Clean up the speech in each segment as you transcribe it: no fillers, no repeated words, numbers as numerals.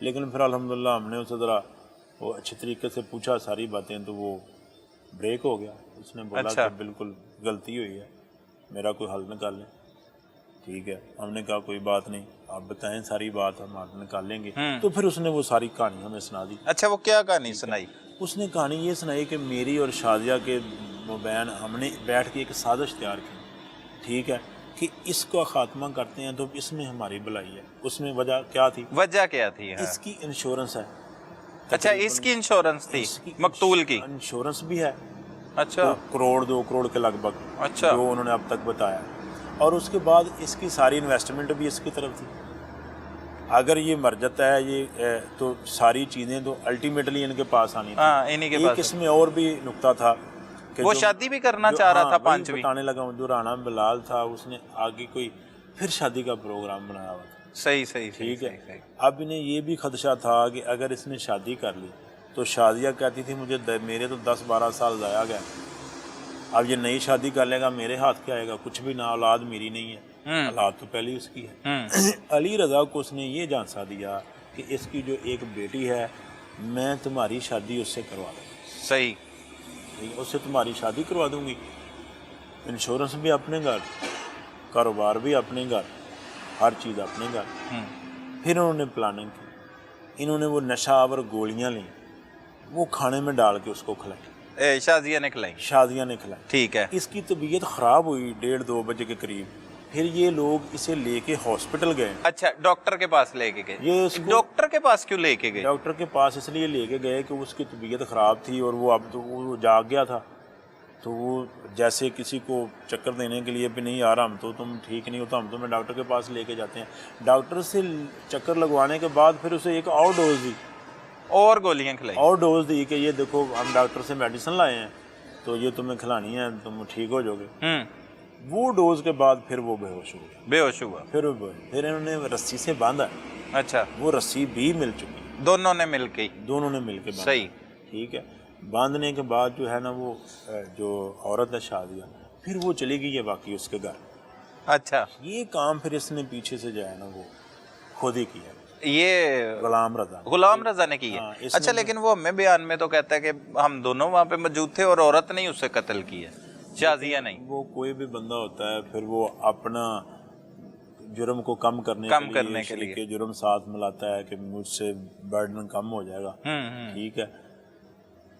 لیکن پھر الحمدللہ ہم نے اسے ذرا وہ اچھی طریقے سے پوچھا ساری باتیں تو وہ بریک ہو گیا. اس نے بولا کہ بالکل غلطی ہوئی ہے, میرا کوئی حل نکال لیں. ٹھیک ہے, ہم نے کہا کوئی بات نہیں, آپ بتائیں ساری بات, ہم حل نکال لیں گے. تو پھر اس نے وہ ساری کہانی ہمیں سنا دی. اچھا, وہ کیا کہانی سنائی؟ اس نے کہانی یہ سنائی کہ میری اور شادیہ کے مابین ہم نے بیٹھ کے ایک سازش تیار کی, ٹھیک ہے, کہ اس کا خاتمہ کرتے ہیں تو اس میں ہماری بھلائی ہے. اس میں وجہ کیا تھی؟ وجہ کیا تھی؟ اس کی انشورنس ہے. اچھا, اس کی انشورنس تھی مقتول کی؟ انشورنس بھی ہے. اچھا, 2 کروڑ کے لگ بھگ. اچھا, جو انہوں نے اب تک بتایا. اور اس کے بعد اس کی ساری انویسٹمنٹ بھی اس کی طرف تھی. اگر یہ مر جاتا ہے یہ تو ساری چیزیں تو الٹیمیٹلی ان کے پاس آنی تھی. ایک اس میں اور بھی نقطہ تھا کہ وہ شادی بھی کرنا چاہ رہا تھا. پانچویں بتانے لگا ہوں, جو رانا بلال تھا اس نے آگے کوئی پھر شادی کا پروگرام بنایا ہوا تھا. صحیح صحیح, ٹھیک ہے. اب انہیں یہ بھی خدشہ تھا کہ اگر اس نے شادی کر لی تو شادیہ کہتی تھی مجھے میرے تو 10-12 سال ضائع گئے, اب یہ نئی شادی کر لے گا میرے ہاتھ کیا آئے گا؟ کچھ بھی نہ, اولاد میری نہیں ہے, اولاد تو پہلے اس کی ہے. علی رضا کو اس نے یہ جانسا دیا کہ اس کی جو ایک بیٹی ہے میں تمہاری شادی اس سے کروا دوں گی. صحیح, اس سے تمہاری شادی کروا دوں گی, انشورنس بھی اپنے گھر, کاروبار بھی اپنے گھر, ہر چیز اپنے گھر. پھر انہوں نے پلاننگ کی, انہوں نے وہ نشہ آور گولیاں لیں, وہ کھانے میں ڈال کے اس کو کھلائی. شادیاں نے کھلائی؟ شادیاں نے کھلائی. ٹھیک ہے. اس کی طبیعت خراب ہوئی 1:30-2 بجے کے قریب. پھر یہ لوگ اسے لے کے ہاسپٹل گئے. اچھا, ڈاکٹر کے پاس لے کے گئے؟ یہ ڈاکٹر کے پاس کیوں لے کے گئے؟ ڈاکٹر کے پاس اس لیے لے کے گئے کہ اس کی طبیعت خراب تھی اور وہ اب تو وہ جاگ گیا تھا. تو وہ جیسے کسی کو چکر دینے کے لیے بھی نہیں یار ہم تو تم ٹھیک نہیں ہو تو ہم تمہیں ڈاکٹر کے پاس لے کے جاتے ہیں. ڈاکٹر سے چکر لگوانے کے بعد پھر اسے ایک اور ڈوز دی, اور گولیاں کھلائی, اور ڈوز دی کہ یہ دیکھو ہم ڈاکٹر سے میڈیسن لائے ہیں تو یہ تمہیں کھلانی ہے, تم ٹھیک ہو جاؤ گے. وہ ڈوز کے بعد پھر وہ بے ہوش ہوا. پھر انہوں نے رسی سے باندھا. اچھا, وہ رسی بھی مل چکی, دونوں نے مل کے باندھا. صحیح, ٹھیک ہے. باندھنے کے بعد جو ہے نا وہ جو عورت ہے شادیہ, پھر وہ چلی گئی ہے باقی اس کے گھر. اچھا, یہ کام پھر اس نے پیچھے سے جو ہے نا وہ خود ہی کیا. یہ غلام رضا نے کی ہے. اچھا, لیکن وہ ہمیں بیان میں تو کہتا ہے کہ ہم دونوں وہاں پہ موجود تھے اور عورت نے اس سے قتل کیا, شازیہ نہیں. وہ کوئی بھی بندہ ہوتا ہے پھر وہ اپنا جرم کو کم کرنے کے لیے جرم ساتھ ملاتا ہے کہ مجھ سے برڈن کم ہو جائے گا. ٹھیک ہے,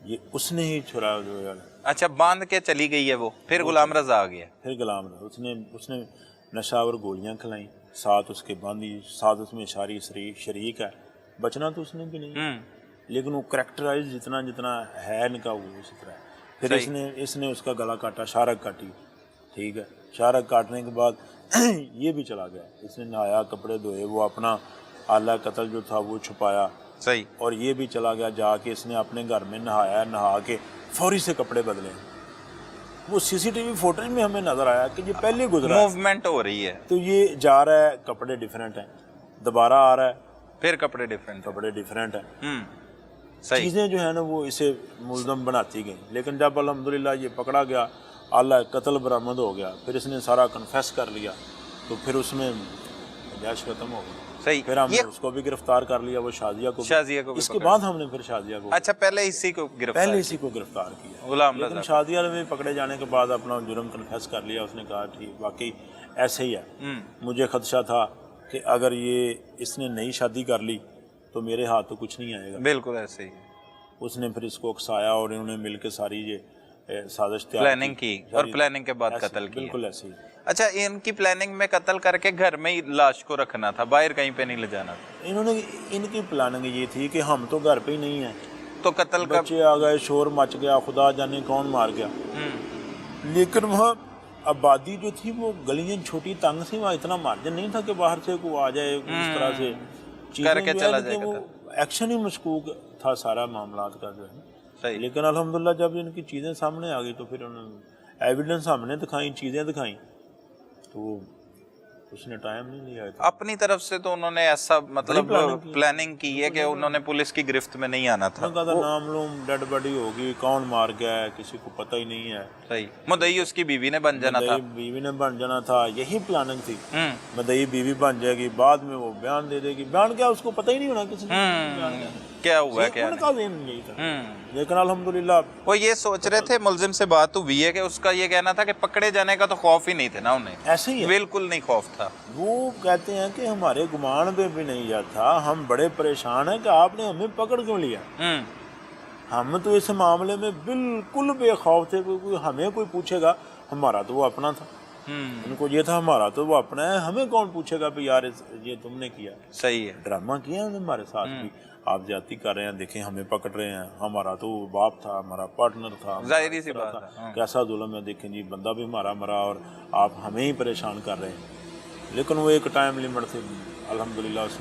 یہ اس نے ہی چھڑا. اچھا, باندھ کے چلی گئی ہے وہ, پھر غلام رضا آ گیا. پھر غلام رضا اس نے نشہ اور گولیاں کھلائیں, ساتھ اس کے باندھی, ساتھ اس میں شاری شریک ہے. بچنا تو اس نے بھی نہیں, لیکن وہ کریکٹرائز جتنا ہے ان کا وہ اسی طرح ہے. پھر اس نے اس کا گلا کاٹا, شارک کاٹی. ٹھیک ہے, شارک کاٹنے کے بعد یہ بھی چلا گیا. اس نے نہایا, کپڑے دھوئے, وہ اپنا آلہ قتل جو تھا وہ چھپایا. صحیح. اور یہ بھی چلا گیا, جا کے اس نے اپنے گھر میں نہایا, نہا کے فوری سے کپڑے بدلے. وہ CCTV فوٹیج میں ہمیں نظر آیا کہ یہ پہلے گزرا, موومنٹ ہو رہی ہے, تو یہ جا رہا ہے, کپڑے ڈیفرنٹ ہیں, دوبارہ آ رہا ہے, پھر کپڑے ڈیفرنٹ ہیں. چیزیں جو ہے نا وہ اسے ملزم بناتی گئیں. لیکن جب الحمدللہ یہ پکڑا گیا, آلہ قتل برآمد ہو گیا, پھر اس نے سارا کنفیس کر لیا, تو پھر اس میں جائش ختم ہو گئی. صحیح. پھر ہم نے اس کو بھی گرفتار کر لیا, وہ شازیہ کو. اس کے بعد ہم نے پھر شازیہ کو. اچھا, پہلے اسی کو گرفتار کیا غلام رضا. لیکن شازیہ نے پکڑے جانے کے بعد اپنا جرم کنفیس کر لیا. اس نے کہا ٹھیک واقعی ایسے ہی ہے, مجھے خدشہ تھا کہ اگر یہ اس نے نئی شادی کر لی تو میرے ہاتھ تو کچھ نہیں آئے گا. بالکل ایسے ہی. اس نے پھر اس کو اکسایا اور انہوں نے مل کے ساری یہ سازش پلاننگ کی, اور پلاننگ کے بعد قتل کیا. بالکل ایسے ہی. اچھا, ان کی پلاننگ میں قتل کر کے گھر میں ہی لاش کو رکھنا تھا, باہر کہیں پہ نہیں لے جانا تھا. ان کی پلاننگ یہ تھی کہ ہم تو گھر پہ ہی نہیں ہیں, تو قتل کا بچے آ گئے, شور مچ گیا, خدا جانے کون مار گیا. لیکن وہاں آبادی جو تھی وہ گلیاں چھوٹی تنگ سی, وہاں اتنا مارجن نہیں تھا کہ باہر سے کوئی آ جائے اس طرح سے کر کے چلا جائے. وہ ایکشن ہی مشکوک تھا سارا معاملات کا جو ہے. لیکن الحمدللہ جب ان کی چیزیں سامنے آ گئی تو پھر انہوں نے ایویڈنس ہم نے دکھائیں, چیزیں دکھائیں, تو اس نے ٹائم نہیں لیا تھا. اپنی طرف سے تو انہوں نے ایسا مطلب پلاننگ کی ہے کہ انہوں نے پولیس کی گرفت میں نہیں آنا تھا. نامعلوم ڈیڈ باڈی ہوگی, کون مار گیا ہے کسی کو پتہ ہی نہیں ہے. صحیح. مدعی اس کی بیوی نے بن جانا تھا. بیوی نے بن جانا تھا, یہی پلاننگ تھی. مدعی بیوی بن جائے گی, بعد میں وہ بیان دے دے گی. بیان کیا اس کو پتہ ہی نہیں ہونا کسی نے کیا ہوا ہے کیا نہیں. لیکن الحمدللہ وہ یہ سوچ رہے تھے, ملزم سے بات ہوئی ہے کہ اس کا یہ کہنا تھا کہ پکڑے جانے کا تو خوف ہی نہیں تھا نا انہیں. ایسے ہی بالکل نہیں خوف تھا. وہ کہتے ہیں کہ ہمارے گمان پہ بھی نہیں جاتا, ہم بڑے پریشان ہیں کہ آپ نے ہمیں پکڑ کیوں لیا. ہم تو اس معاملے میں بالکل بے خوف تھے. ہمیں کوئی پوچھے گا, ہمارا تو وہ اپنا تھا. ان کو یہ تھا ہمارا تو وہ اپنا ہے, ہمیں کون پوچھے گا یار یہ تم نے کیا. صحیح ہے. ڈرامہ کیا ہمارے ساتھ بھی, آپ زیادتی کر رہے ہیں, دیکھیں ہمیں پکڑ رہے ہیں, ہمارا تو باپ تھا, ہمارا پارٹنر تھا, ظاہری سی بات ہے. کیسا ظلم ہے, دیکھیں جی بندہ بھی ہمارا مرا اور آپ ہمیں ہی پریشان کر رہے ہیں. لیکن وہ ایک ٹائم لمٹ تھی, الحمدللہ